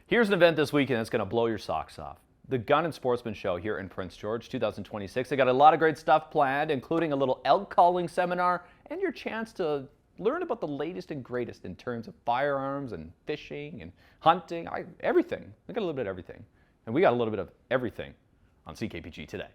Here's an event this weekend that's going to blow your socks off. The Gun and Sportsman Show here in Prince George, 2026. They got a lot of great stuff planned, including a little elk calling seminar and your chance to learn about the latest and greatest in terms of firearms and fishing and hunting, everything. We got a little bit of everything. And we got a little bit of everything on CKPG Today.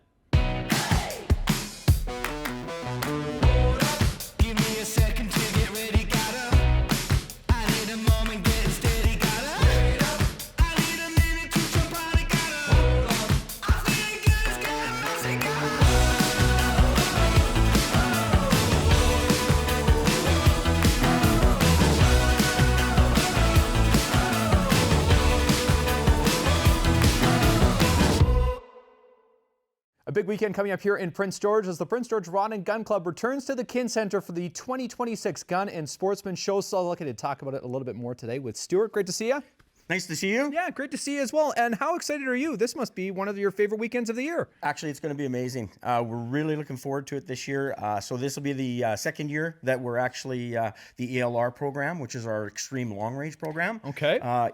A big weekend coming up here in Prince George as the Prince George Rod and Gun Club returns to the Kin Center for the 2026 Gun and Sportsman Show. So looking to talk about it a little bit more today with Stuart. Great to see you. Nice to see you. Yeah, great to see you as well. And how excited are you? This must be one of your favorite weekends of the year. Actually, it's going to be amazing. We're really looking forward to it this year. So this will be the second year that we're actually, the ELR program, which is our extreme long range program,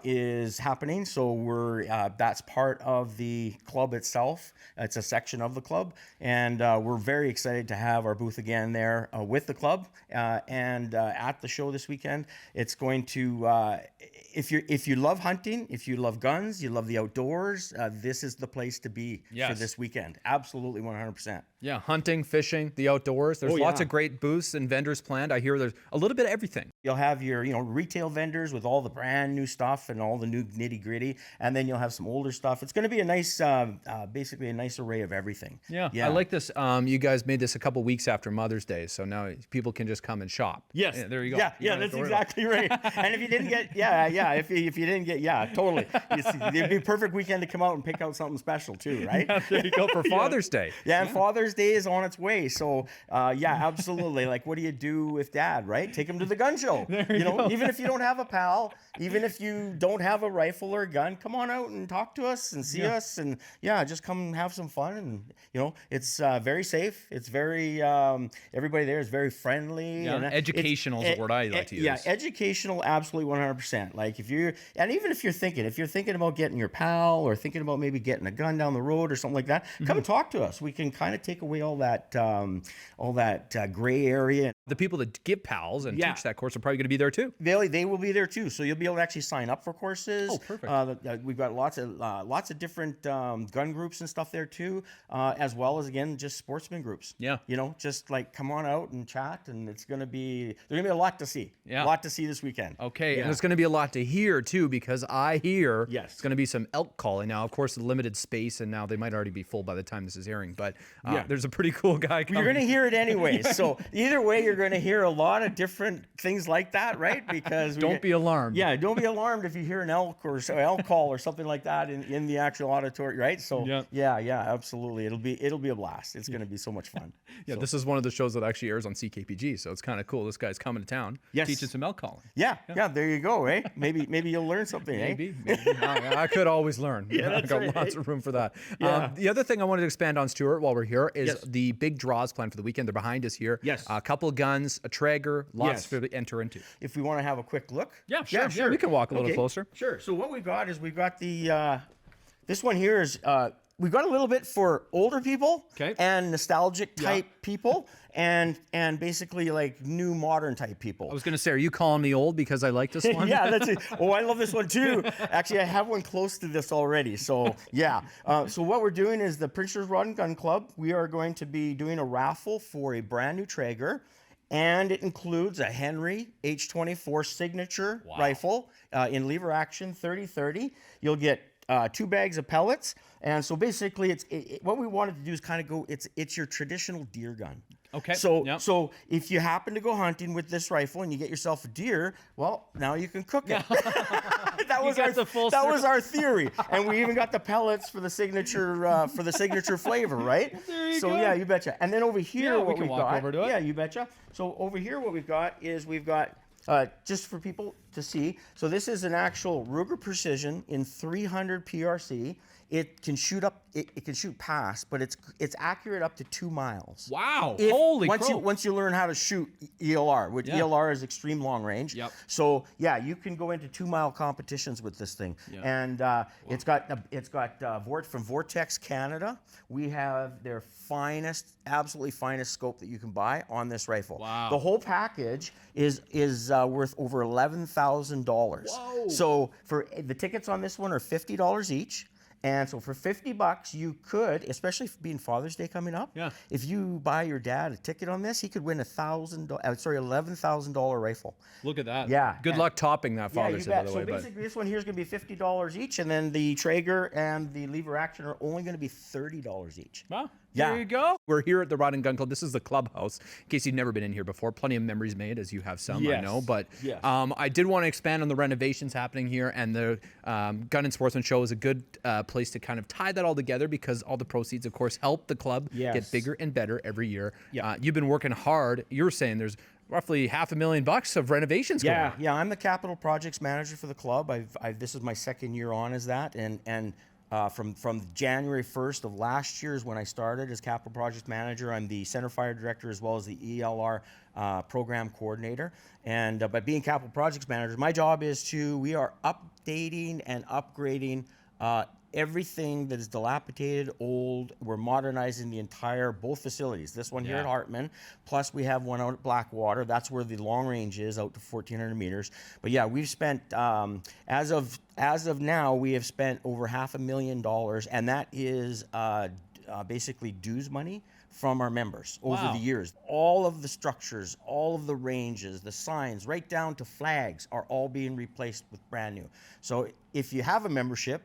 is happening. So we're that's part of the club itself. It's a section of the club. And we're very excited to have our booth again there with the club and at the show this weekend. It's going to, if you love hunting, if you love guns, you love the outdoors, this is the place to be for this weekend. Absolutely 100%. Yeah, hunting, fishing, the outdoors. There's lots of great booths and vendors planned. I hear there's a little bit of everything. You'll have your, retail vendors with all the brand new stuff and all the new nitty gritty, and then you'll have some older stuff. It's going to be a nice, basically a nice array of everything. Yeah, I like this. You guys made this a couple weeks after Mother's Day, so now people can just come and shop. Yes, there you go. Yeah, that's exactly right. And if you didn't get, if you didn't get, totally. It'd be a perfect weekend to come out and pick out something special too, right? Yeah, there you go for Father's Day. Yeah, and Father's Day is on its way. So, absolutely. Like, what do you do with Dad, right? Take him to the gun show. Even if you don't have a pal, even if you don't have a rifle or a gun, come on out and talk to us and see us, and just come and have some fun. And it's very safe. It's very everybody there is very friendly. Yeah, and educational is a word I like to use. Yeah, educational, absolutely 100%. Like even if you're thinking about getting your pal or thinking about maybe getting a gun down the road or something like that, come and talk to us. We can kind of take away all that gray area. The people that give pals and teach that course are probably going to be there too. They will be there too. So you'll be able to actually sign up for courses. Oh, perfect. We've got lots of different gun groups and stuff there too, as well as again just sportsman groups. Yeah. Just like come on out and chat, and there's gonna be a lot to see. Yeah. A lot to see this weekend. Okay, and there's gonna be a lot to hear too, because I hear it's gonna be some elk calling. Now, of course, limited space, and now they might already be full by the time this is airing. But there's a pretty cool guy coming. You're gonna hear it anyway. So either way, you're gonna hear a lot of different things like that, right? Because don't be alarmed. Yeah, don't be alarmed if you hear an elk or elk call or something like that in the actual auditorium, right? So yeah, absolutely. It'll be a blast. It's gonna be so much fun. This is one of the shows that actually airs on CKPG, so it's kind of cool. This guy's coming to town, teaching some elk calling. Yeah, there you go, eh? Maybe you'll learn something, maybe. I could always learn. I got lots of room for that. The other thing I wanted to expand on, Stuart, while we're here, is the big draws planned for the weekend. They're behind us here. Yes. A couple of guns, a Traeger, lots to enter into. If we want to have a quick look. Yeah, sure. We can walk a little closer. Sure. So what we've got is the, this one here is, we've got a little bit for older people and nostalgic type people and basically like new modern type people. I was going to say, are you calling me old because I like this one? Yeah, that's it. Oh, I love this one too. Actually, I have one close to this already. So yeah. So what we're doing is the Prince George Rod and Gun Club. We are going to be doing a raffle for a brand new Traeger. And it includes a Henry H24 signature rifle in lever action 30-30. You'll get 2 bags of pellets. And so basically, what we wanted to do is kind of go, it's your traditional deer gun. Okay. So if you happen to go hunting with this rifle and you get yourself a deer, well, now you can cook it. That was our theory, and we even got the pellets for the signature flavor, right? There you go. Yeah, you betcha. And then over here, what we've got, over to it. Yeah, you betcha. So over here, what we've got is just for people to see. So this is an actual Ruger Precision in 300 PRC. It can shoot up. It can shoot past, but it's accurate up to 2 miles. Wow! Once you learn how to shoot ELR, which ELR is extreme long range. Yep. So yeah, you can go into 2-mile competitions with this thing. Yep. And it's got from Vortex Canada. We have their finest, absolutely finest scope that you can buy on this rifle. Wow. The whole package is worth over $11,000. Whoa. So for the tickets on this one are $50 each. And so for $50, you could, especially being Father's Day coming up, if you buy your dad a ticket on this, he could win $11,000 rifle. Look at that. Yeah. Good luck topping that Father's Day, by the way. So basically, this one here is going to be $50 each, and then the Traeger and the lever action are only going to be $30 each. Wow. Yeah. There you go. We're here at the Rod and Gun Club. This is the clubhouse. In case you've never been in here before, plenty of memories made, as you have some, I know. But I did want to expand on the renovations happening here, and the Gun and Sportsman Show is a good place to kind of tie that all together, because all the proceeds, of course, help the club get bigger and better every year. You've been working hard. You were saying there's roughly $500,000 of renovations going on. Yeah, I'm the capital projects manager for the club. This is my second year on as that, and from January 1st of last year is when I started as capital projects manager. I'm the center fire director as well as the ELR program coordinator. And by being capital projects manager, my job is we are updating and upgrading everything that is dilapidated, old. We're modernizing both facilities. This one here at Hartman, plus we have one out at Blackwater. That's where the long range is, out to 1,400 meters. But yeah, we've spent, as of now, we have spent over $500,000, and that is basically dues money from our members over the years. All of the structures, all of the ranges, the signs, right down to flags are all being replaced with brand new. So if you have a membership,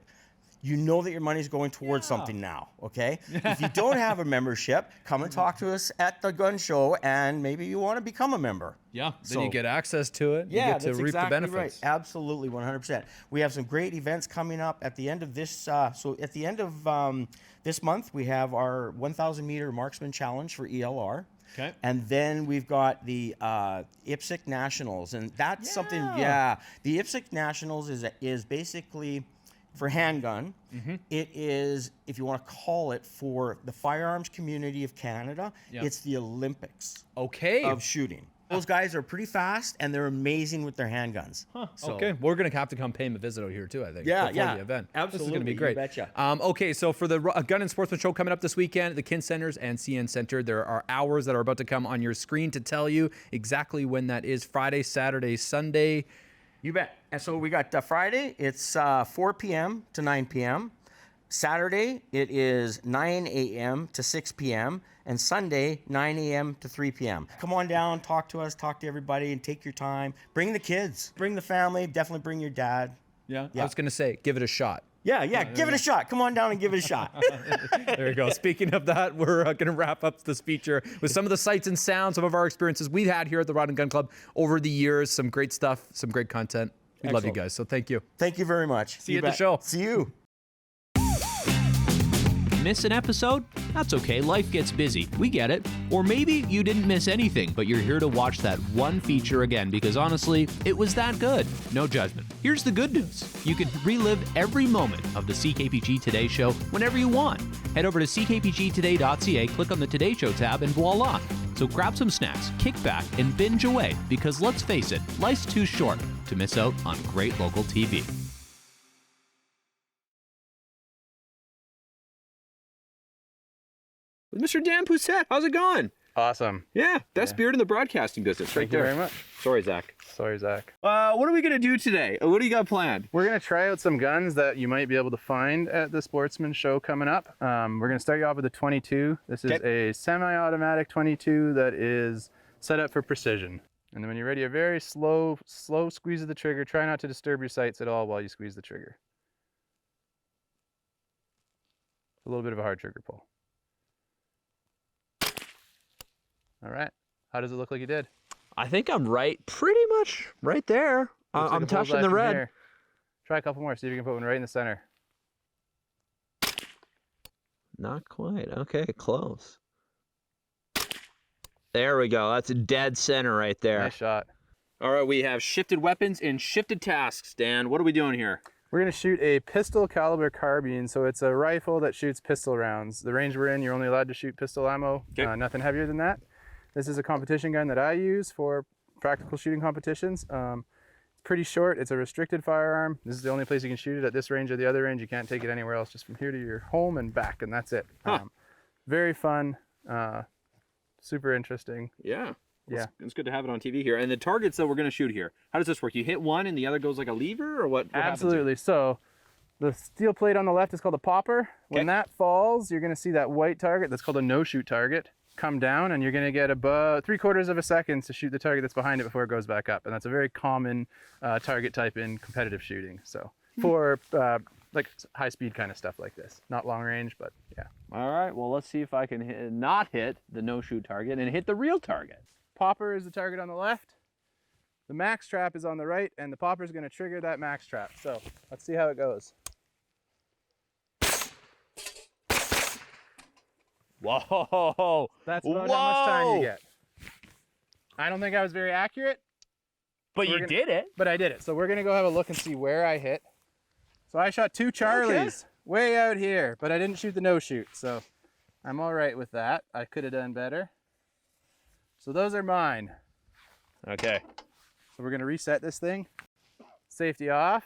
you know that your money's going towards something now, okay? If you don't have a membership, come and talk to us at the gun show, and maybe you want to become a member. Yeah, then you get access to it. Yeah, you get to that's reap exactly the benefits. Right. Absolutely, 100%. We have some great events coming up at the end of this. So at the end of this month, we have our 1,000-meter marksman challenge for ELR. Okay. And then we've got the IPSC Nationals, and that's something. Yeah, the IPSC Nationals is basically for handgun. It is, if you want to call it, for the firearms community of Canada, it's the Olympics of shooting. Those guys are pretty fast, and they're amazing with their handguns. So, okay, we're going to have to come pay him a visit out here too, I think. Yeah, before the event. Absolutely. This is going to be great. You betcha. Okay, so for the Gun and Sportsman Show coming up this weekend at the Kin Centers and CN Center, there are hours that are about to come on your screen to tell you exactly when that is. Friday, Saturday, Sunday. You bet. And so we got Friday, it's 4 p.m. to 9 p.m. Saturday, it is 9 a.m. to 6 p.m. And Sunday, 9 a.m. to 3 p.m. Come on down, talk to us, talk to everybody, and take your time. Bring the kids, bring the family, definitely bring your dad. Yeah. I was going to say, give it a shot. Yeah, give it a shot. Come on down and give it a shot. There you go. Speaking of that, we're going to wrap up this feature with some of the sights and sounds, some of our experiences we've had here at the Rod and Gun Club over the years. Some great stuff, some great content. We love you guys, so thank you. Thank you very much. See you at the show. See you. Miss an episode? That's okay, life gets busy. We get it. Or maybe you didn't miss anything, but you're here to watch that one feature again because honestly, it was that good. No judgment. Here's the good news. You can relive every moment of the CKPG Today Show whenever you want. Head over to ckpgtoday.ca, click on the Today Show tab, and voila. So grab some snacks, kick back, and binge away because let's face it, life's too short to miss out on great local TV. Mr. Dan Poussette, how's it going? Awesome. Yeah, best beard in the broadcasting business right there. Thank you very much. Sorry, Zach. Sorry, Zach. What are we going to do today? What do you got planned? We're going to try out some guns that you might be able to find at the Sportsman Show coming up. We're going to start you off with a 22. This is a semi-automatic 22 that is set up for precision. And then when you're ready, a very slow squeeze of the trigger. Try not to disturb your sights at all while you squeeze the trigger. A little bit of a hard trigger pull. All right. How does it look like you did? I think I'm pretty much right there. I'm touching the red. Here. Try a couple more. See if you can put one right in the center. Not quite. Okay, close. There we go. That's a dead center right there. Nice shot. All right, we have shifted weapons and shifted tasks. Dan, what are we doing here? We're going to shoot a pistol caliber carbine, so it's a rifle that shoots pistol rounds. The range we're in, you're only allowed to shoot pistol ammo, nothing heavier than that. This is a competition gun that I use for practical shooting competitions. It's pretty short, it's a restricted firearm. This is the only place you can shoot it, at this range or the other range. You can't take it anywhere else, just from here to your home and back, and that's it. Very fun, super interesting. Yeah. It's good to have it on TV here. And the targets that we're going to shoot here, how does this work? You hit one and the other goes like a lever, or what Absolutely. So the steel plate on the left is called a popper. When that falls, you're going to see that white target that's called a no-shoot target come down, and you're going to get about 3/4 of a second to shoot the target that's behind it before it goes back up. And that's a very common target type in competitive shooting. So for like high speed kind of stuff like this, not long range, but yeah. All right, well, let's see if I can not hit the no-shoot target and hit the real target. Popper is the target on the left, the max trap is on the right, and the popper is going to trigger that max trap. So let's see how it goes. Whoa! That's about how much time you get. I don't think I was very accurate. But you did it. But I did it. So we're going to go have a look and see where I hit. So I shot 2 Charlies way out here, but I didn't shoot the no-shoot. So I'm all right with that. I could have done better. So those are mine. Okay. So we're going to reset this thing. Safety off.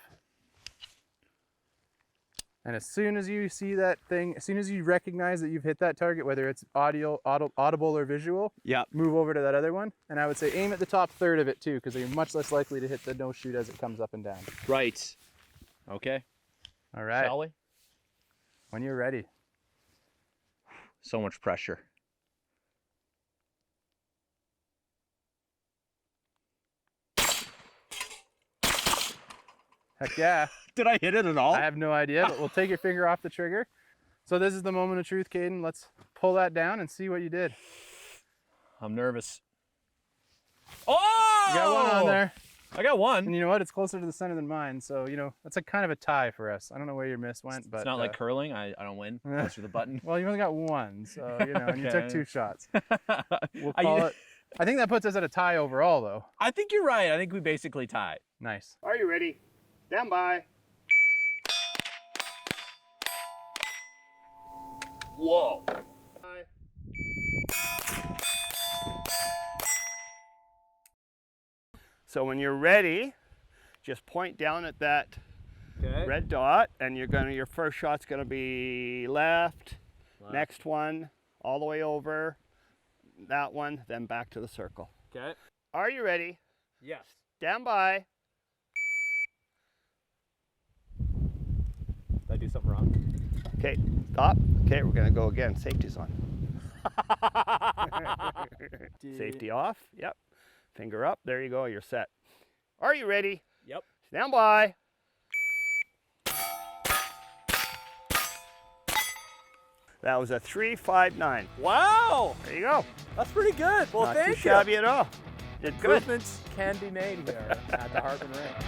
And as soon as you see that thing, as soon as you recognize that you've hit that target, whether it's audible or visual, move over to that other one. And I would say aim at the top third of it too, because you're much less likely to hit the no-shoot as it comes up and down. Right. Okay. All right. Shall we? When you're ready. So much pressure. Heck yeah. Did I hit it at all? I have no idea, but we'll take your finger off the trigger. So this is the moment of truth, Caden. Let's pull that down and see what you did. I'm nervous. Oh! You got one on there. I got one. And you know what? It's closer to the center than mine. So, you know, that's a kind of a tie for us. I don't know where your miss went, but... It's not like curling. I don't win. Closer to the button. Well, you only got one, so, you know, and you took 2 shots. We'll call it... I think that puts us at a tie overall, though. I think you're right. I think we basically tied. Nice. Are you ready? Stand by. Whoa. So when you're ready, just point down at that red dot, and your first shot's gonna be left, next one, all the way over, that one, then back to the circle. Okay. Are you ready? Yes. Stand by. Did I do something wrong? Okay, stop. Okay, we're gonna go again. Safety's on. Safety off. Yep. Finger up. There you go. You're set. Are you ready? Yep. Stand by. That was a 3.59. Wow. There you go. That's pretty good. Well, Not thank too you. shabby at all. Did good. Improvements can be made here at the Harpen Range.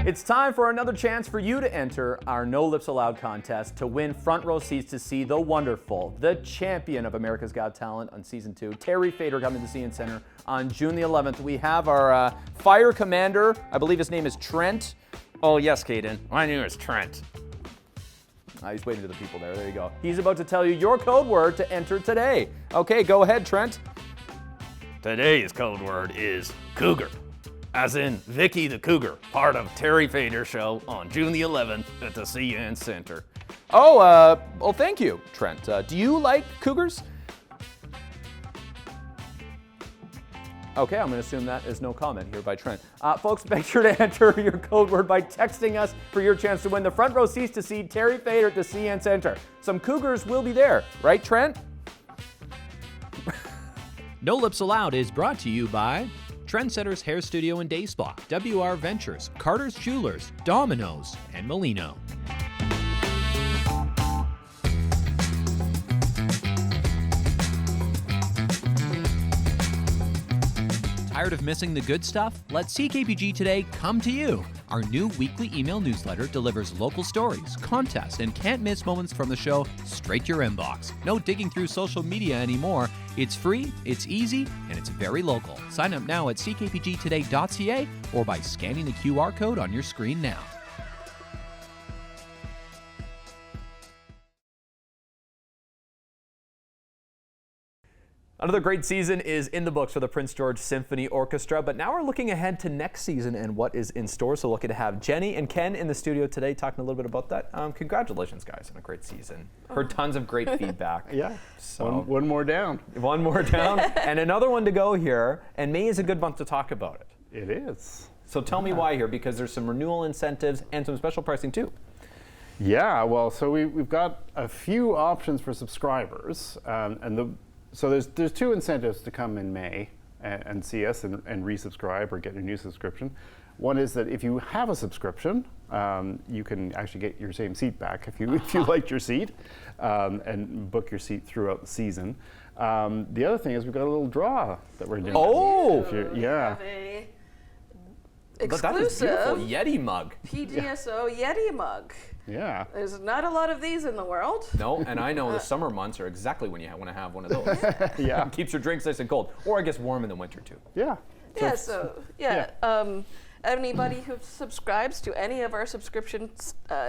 It's time for another chance for you to enter our No Lips Allowed contest to win front row seats to see the wonderful, the champion of America's Got Talent on season 2, Terry Fader, coming to the CN Center on June the 11th. We have our fire commander. I believe his name is Trent. Oh yes, Caden. My name is Trent. He's waiting to the people there. There you go. He's about to tell you your code word to enter today. Okay, go ahead, Trent. Today's code word is cougar, as in Vicky the Cougar, part of Terry Fader Show on June the 11th at the CN Center. Oh, well, thank you, Trent. Do you like cougars? Okay, I'm going to assume that is no comment here by Trent. Folks, make sure to enter your code word by texting us for your chance to win the front row seats to see Terry Fader at the CN Center. Some cougars will be there, right, Trent? No Lips Allowed is brought to you by Trendsetter's Hair Studio and Day Spa, WR Ventures, Carter's Jewelers, Domino's, and Molino. Tired of missing the good stuff? Let CKPG Today come to you. Our new weekly email newsletter delivers local stories, contests, and can't-miss moments from the show straight to your inbox. No digging through social media anymore. It's free, it's easy, and it's very local. Sign up now at ckpgtoday.ca or by scanning the QR code on your screen now. Another great season is in the books for the Prince George Symphony Orchestra, but now we're looking ahead to next season and what is in store. So lucky to have Jenny and Ken in the studio today talking a little bit about that. Congratulations, guys, on a great season. Heard tons of great feedback. Yeah, so one more down. One more down, and another one to go here, and May is a good month to talk about it. It is. So tell me why here, because there's some renewal incentives and some special pricing too. Yeah, well, so we've got a few options for subscribers, so there's two incentives to come in May and see us and resubscribe or get a new subscription. One is that if you have a subscription, you can actually get your same seat back if you liked your seat, and book your seat throughout the season. The other thing is we've got a little draw that we're doing. Oh! Yeah. That is beautiful. Yeti mug. PGSO Yeti mug. Yeah. There's not a lot of these in the world. No, and I know the summer months are exactly when you want to have one of those. Yeah. Keeps your drinks nice and cold, or I guess warm in the winter too. Yeah. Anybody who subscribes to any of our subscription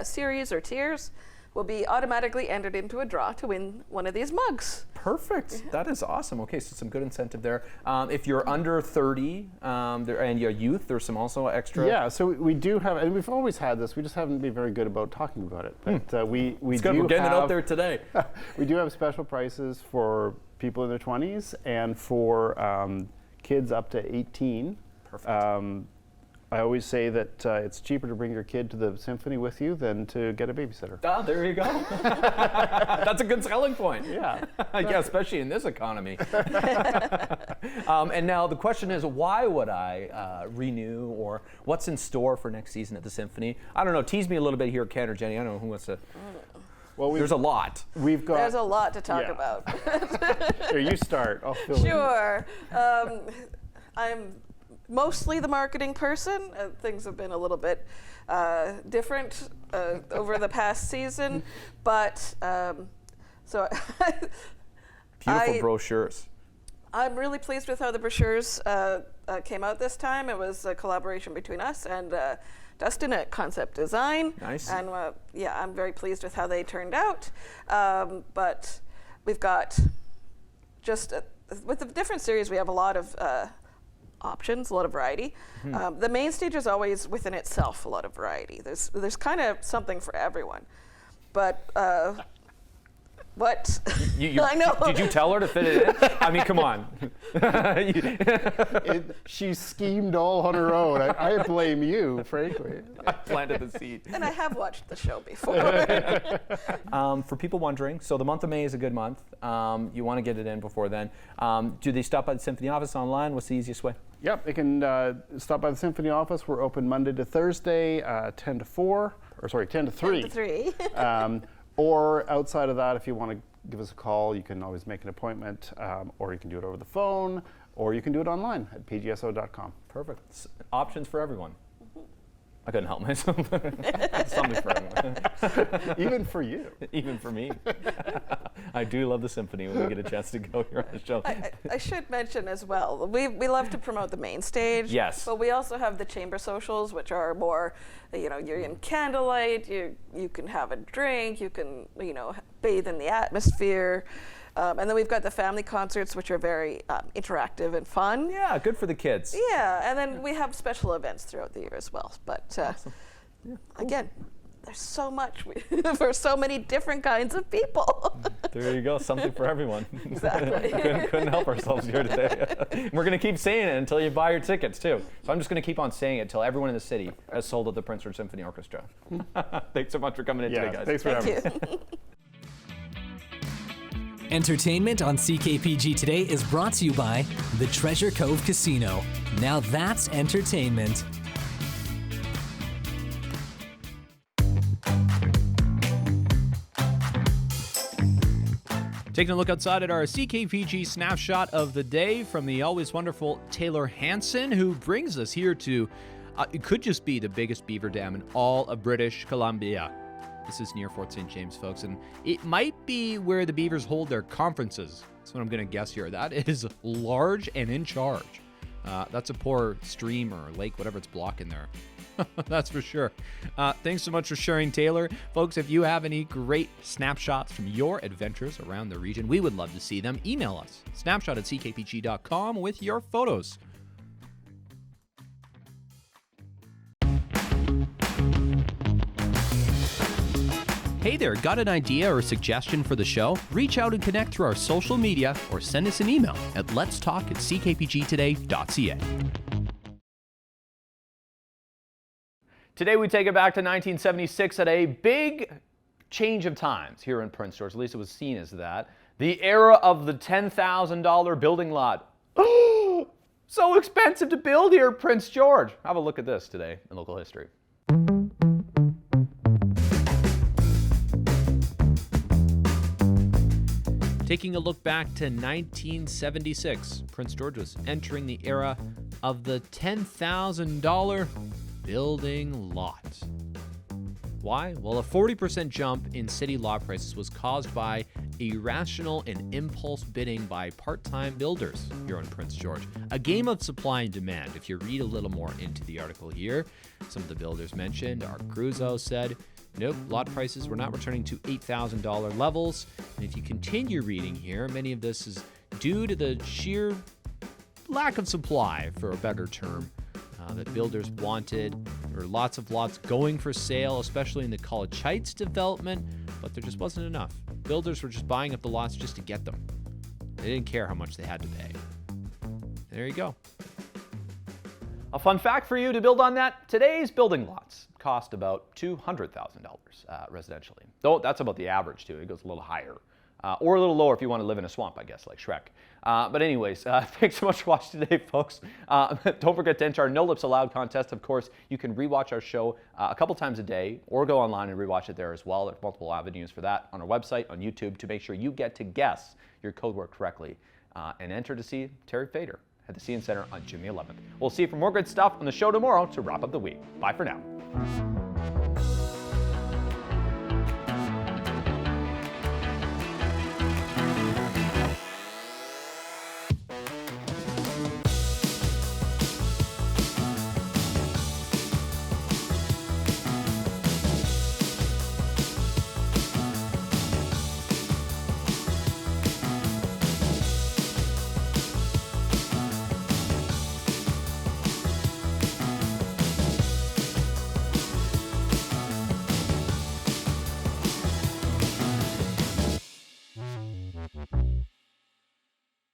series or tiers will be automatically entered into a draw to win one of these mugs. Perfect. That is awesome. Okay, so some good incentive there. If you're under 30 and you're youth, there's some also extra. Yeah, so we do have, and we've always had this. We just haven't been very good about talking about it. But we it's good. We're getting it out there today. We do have special prices for people in their 20s and for kids up to 18. Perfect. I always say that it's cheaper to bring your kid to the symphony with you than to get a babysitter. Ah, there you go. That's a good selling point. Yeah. Yeah, especially in this economy. And now the question is, why would I renew, or what's in store for next season at the symphony? I don't know. Tease me a little bit here, Ken or Jenny. I don't know who wants to. Well, there's a lot. There's a lot to talk about. Here, you start. I'll fill in. Sure. I'm mostly the marketing person. Things have been a little bit different over the past season, but so beautiful brochures. I'm really pleased with how the brochures came out this time. It was a collaboration between us and Dustin at Concept Design. Nice. And I'm very pleased with how they turned out. But we've got just with the different series, we have a lot of options, a lot of variety. The main stage is always within itself a lot of variety. There's kind of something for everyone. But what? I know. Did you tell her to fit it in? I mean, come on. She schemed all on her own. I blame you, frankly. I planted the seed. And I have watched the show before. For people wondering, so the month of May is a good month. You want to get it in before then. Do they stop by the Symphony office online? What's the easiest way? Yep, they can stop by the Symphony office. We're open Monday to Thursday, 10 to 3. 10 to 3. Or outside of that, if you want to give us a call, you can always make an appointment, or you can do it over the phone, or you can do it online at pgso.com. Perfect. Options for everyone. I couldn't help myself. Something for everyone. Even for you. Even for me. I do love the symphony when we get a chance to go here on the show. I should mention as well, we love to promote the main stage. Yes. But we also have the chamber socials, which are more, you're in candlelight, you can have a drink, you can, bathe in the atmosphere. And then we've got the family concerts, which are very interactive and fun. Yeah, good for the kids. Yeah, and then we have special events throughout the year as well. But awesome. Yeah, cool. Again, there's so much for so many different kinds of people. There you go, something for everyone. Exactly. couldn't help ourselves here today. We're going to keep saying it until you buy your tickets, too. So I'm just going to keep on saying it until everyone in the city has sold at the Prince George Symphony Orchestra. Thanks so much for coming in today, guys. Thanks for having us. Entertainment on CKPG Today is brought to you by the Treasure Cove Casino. Now that's entertainment. Taking a look outside at our CKPG snapshot of the day from the always wonderful Taylor Hanson, who brings us here to, it could just be the biggest beaver dam in all of British Columbia. This is near Fort St. James, folks, and it might be where the beavers hold their conferences. That's what I'm going to guess here. That is large and in charge. That's a poor stream or lake, whatever it's blocking there. That's for sure. Thanks so much for sharing, Taylor. Folks, if you have any great snapshots from your adventures around the region, we would love to see them. Email us, snapshot@ckpg.com, with your photos. Hey there, got an idea or suggestion for the show? Reach out and connect through our social media or send us an email at letstalk@ckpgtoday.ca. Today we take it back to 1976 at a big change of times here in Prince George. At least it was seen as that. The era of the $10,000 building lot. So expensive to build here at Prince George. Have a look at this today in local history. Taking a look back to 1976, Prince George was entering the era of the $10,000 building lot. Why? Well, a 40% jump in city lot prices was caused by irrational and impulse bidding by part-time builders here on Prince George. A game of supply and demand. If you read a little more into the article here, some of the builders mentioned, Art Cruzo said, nope, lot prices were not returning to $8,000 levels. And if you continue reading here, many of this is due to the sheer lack of supply, for a better term, that builders wanted. There were lots of lots going for sale, especially in the College Heights development, but there just wasn't enough. Builders were just buying up the lots just to get them. They didn't care how much they had to pay. There you go. A fun fact for you to build on that, today's building lots cost about $200,000 residentially. Though that's about the average too, it goes a little higher. Or a little lower if you want to live in a swamp, I guess, like Shrek. But anyways, thanks so much for watching today, folks. Don't forget to enter our No Lips Allowed contest. Of course, you can rewatch our show a couple times a day, or go online and rewatch it there as well. There's multiple avenues for that on our website, on YouTube, to make sure you get to guess your code word correctly and enter to see Terry Fader at the CN Center on June the 11th. We'll see you for more good stuff on the show tomorrow to wrap up the week. Bye for now.